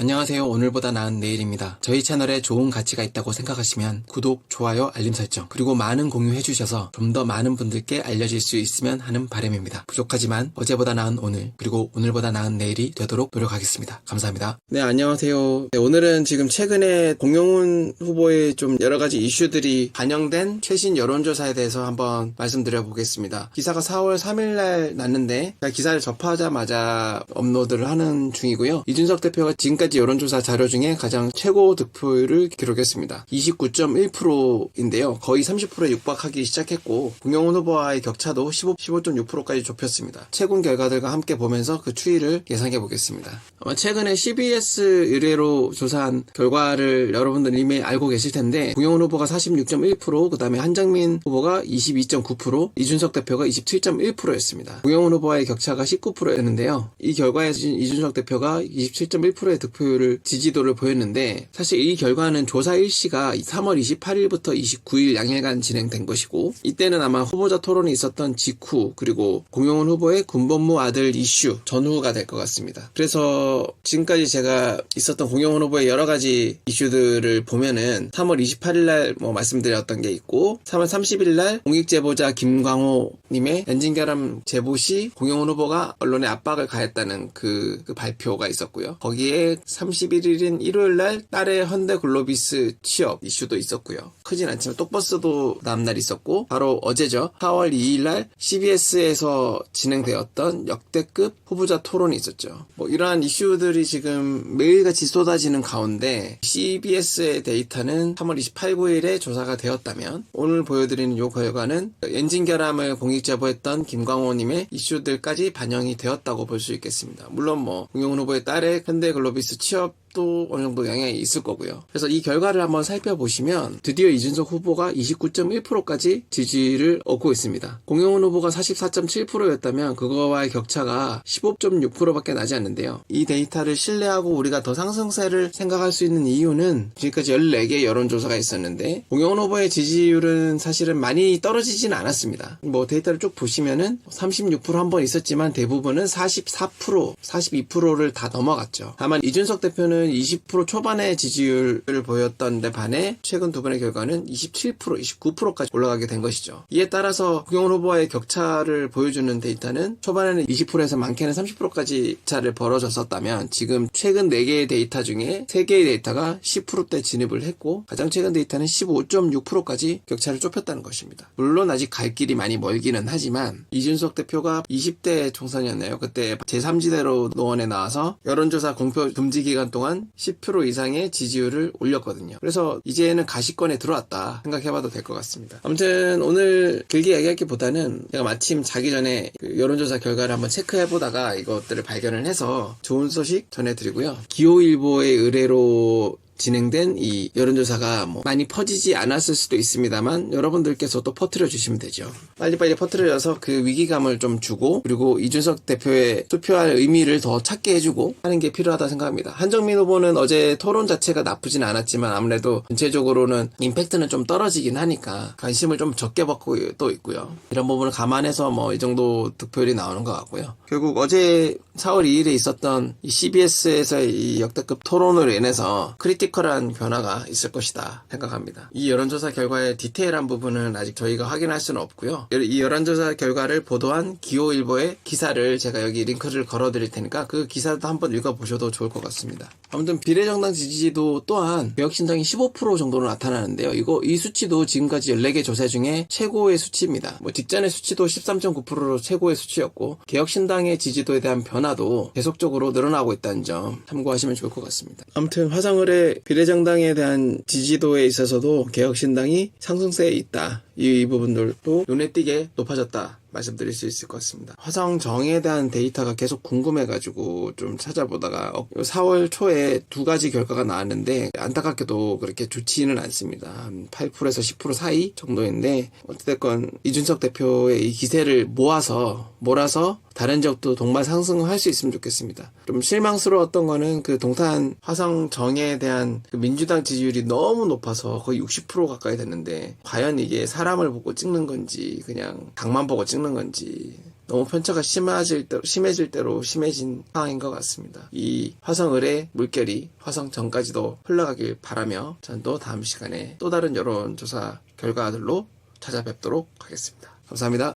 안녕하세요. 오늘보다 나은 내일입니다. 저희 채널에 좋은 가치가 있다고 생각하시면 구독, 좋아요, 알림 설정, 그리고 많은 공유해주셔서 좀 더 많은 분들께 알려질 수 있으면 하는 바람입니다. 부족하지만 어제보다 나은 오늘, 그리고 오늘보다 나은 내일이 되도록 노력하겠습니다. 감사합니다. 네, 안녕하세요. 네, 오늘은 지금 최근에 공영훈 후보의 좀 여러가지 이슈들이 반영된 최신 여론조사에 대해서 한번 말씀드려 보겠습니다. 기사가 4월 3일날 났는데 기사를 접하자마자 업로드를 하는 중이고요. 이준석 대표가 지금까지 여론조사 자료 중에 가장 최고 득표율을 기록했습니다. 29.1%인데요. 거의 30%에 육박하기 시작했고 공영훈 후보와의 격차도 15.6%까지 좁혔습니다. 최근 결과들과 함께 보면서 그 추이를 예상해 보겠습니다. 아마 최근에 CBS 의뢰로 조사한 결과를 여러분들 이미 알고 계실 텐데 공영훈 후보가 46.1%, 그 다음에 한정민 후보가 22.9%, 이준석 대표가 27.1%였습니다. 공영훈 후보와의 격차가 19%였는데요. 이 결과에서 이준석 대표가 27.1%의 득표율을 지지도를 보였는데 사실 이 결과는 조사 일시가 3월 28일부터 29일 양일간 진행된 것이고 이때는 아마 후보자 토론이 있었던 직후 그리고 공영훈 후보의 군법무 아들 이슈 전후가 될 것 같습니다. 그래서 지금까지 제가 있었던 공영훈 후보의 여러 가지 이슈들을 보면은 3월 28일날 말씀드렸던 게 있고 3월 30일날 공익제보자 김광호님의 엔진결함 제보 시 공영훈 후보가 언론에 압박을 가했다는 그 발표가 있었고요. 거기에 31일인 일요일날 딸의 현대글로비스 취업 이슈도 있었고요. 크진 않지만 똑버스도 다음날 있었고 바로 어제죠. 4월 2일날 CBS에서 진행되었던 역대급 후보자 토론이 있었죠. 이러한 이슈들이 지금 매일같이 쏟아지는 가운데 CBS의 데이터는 3월 28, 9일에 조사가 되었다면 오늘 보여드리는 이 결과는 엔진결함을 공익제보했던 김광호님의 이슈들까지 반영이 되었다고 볼 수 있겠습니다. 물론 공영훈 후보의 딸의 현대글로비스 취업도 어느 정도 영향이 있을 거고요. 그래서 이 결과를 한번 살펴보시면 드디어 이준석 후보가 29.1%까지 지지를 얻고 있습니다. 공영훈 후보가 44.7%였다면 그거와의 격차가 15.6%밖에 나지 않는데요. 이 데이터를 신뢰하고 우리가 더 상승세를 생각할 수 있는 이유는 지금까지 14개의 여론조사가 있었는데 공영훈 후보의 지지율은 사실은 많이 떨어지진 않았습니다. 데이터를 쭉 보시면은 36% 한 번 있었지만 대부분은 44%, 42%를 다 넘어갔죠. 다만 이준석 대표는 20% 초반의 지지율을 보였던 데 반해 최근 두 번의 결과는 27%, 29%까지 올라가게 된 것이죠. 이에 따라서 공영훈 후보와의 격차를 보여주는 데이터는 초반에는 20%에서 많게는 30%까지 차를 벌어졌었다면 지금 최근 4개의 데이터 중에 3개의 데이터가 10%대 진입을 했고 가장 최근 데이터는 15.6%까지 격차를 좁혔다는 것입니다. 물론 아직 갈 길이 많이 멀기는 하지만 이준석 대표가 20대 총선이었네요. 그때 제3지대로 노원에 나와서 여론조사 공표 금지 기간 동안 10% 이상의 지지율을 올렸거든요. 그래서 이제는 가시권에 들어왔다 생각해봐도 될 것 같습니다. 아무튼 오늘 길게 얘기하기보다는 제가 마침 자기 전에 여론조사 결과를 한번 체크해보다가 이것들을 발견을 해서 좋은 소식 전해드리고요. 기호일보의 의뢰로 진행된 이 여론조사가 많이 퍼지지 않았을 수도 있습니다만 여러분들께서 또 퍼뜨려 주시면 되죠. 빨리빨리 퍼뜨려서 그 위기감을 좀 주고 그리고 이준석 대표의 투표할 의미를 더 찾게 해주고 하는 게 필요하다 생각합니다. 한정민 후보는 어제 토론 자체가 나쁘진 않았지만 아무래도 전체적으로는 임팩트는 좀 떨어지긴 하니까 관심을 좀 적게 받고 또 있고요. 이런 부분을 감안해서 이 정도 득표율이 나오는 것 같고요. 결국 어제 4월 2일에 있었던 이 CBS에서의 이 역대급 토론으로 인해서 크리티컬한 변화가 있을 것이다 생각합니다. 이 여론조사 결과의 디테일한 부분은 아직 저희가 확인할 수는 없고요. 이 여론조사 결과를 보도한 기호일보의 기사를 제가 여기 링크를 걸어드릴 테니까 그 기사도 한번 읽어보셔도 좋을 것 같습니다. 아무튼 비례정당 지지도 또한 개혁신당이 15% 정도로 나타나는데요. 이 수치도 지금까지 14개 조사 중에 최고의 수치입니다. 직전의 수치도 13.9%로 최고의 수치였고 개혁신당의 지지도에 대한 변화도 계속적으로 늘어나고 있다는 점 참고하시면 좋을 것 같습니다. 아무튼 화성을의 비례정당에 대한 지지도에 있어서도 개혁신당이 상승세에 있다. 이 부분들도 눈에 띄게 높아졌다 말씀드릴 수 있을 것 같습니다. 화성정에 대한 데이터가 계속 궁금해가지고 좀 찾아보다가 4월 초에 2가지 결과가 나왔는데 안타깝게도 그렇게 좋지는 않습니다. 한 8%에서 10% 사이 정도인데 어쨌든 이준석 대표의 이 기세를 몰아서 다른 지역도 동반 상승을 할 수 있으면 좋겠습니다. 좀 실망스러웠던 거는 그 동탄 화성정에 대한 그 민주당 지지율이 너무 높아서 거의 60% 가까이 됐는데 과연 이게 사람을 보고 찍는 건지 그냥 당만 보고 찍는 건지 너무 편차가 심해질 대로 심해진 상황인 것 같습니다. 이 화성을의 물결이 화성 전까지도 흘러가길 바라며 전 또 다음 시간에 또 다른 여론조사 결과들로 찾아뵙도록 하겠습니다. 감사합니다.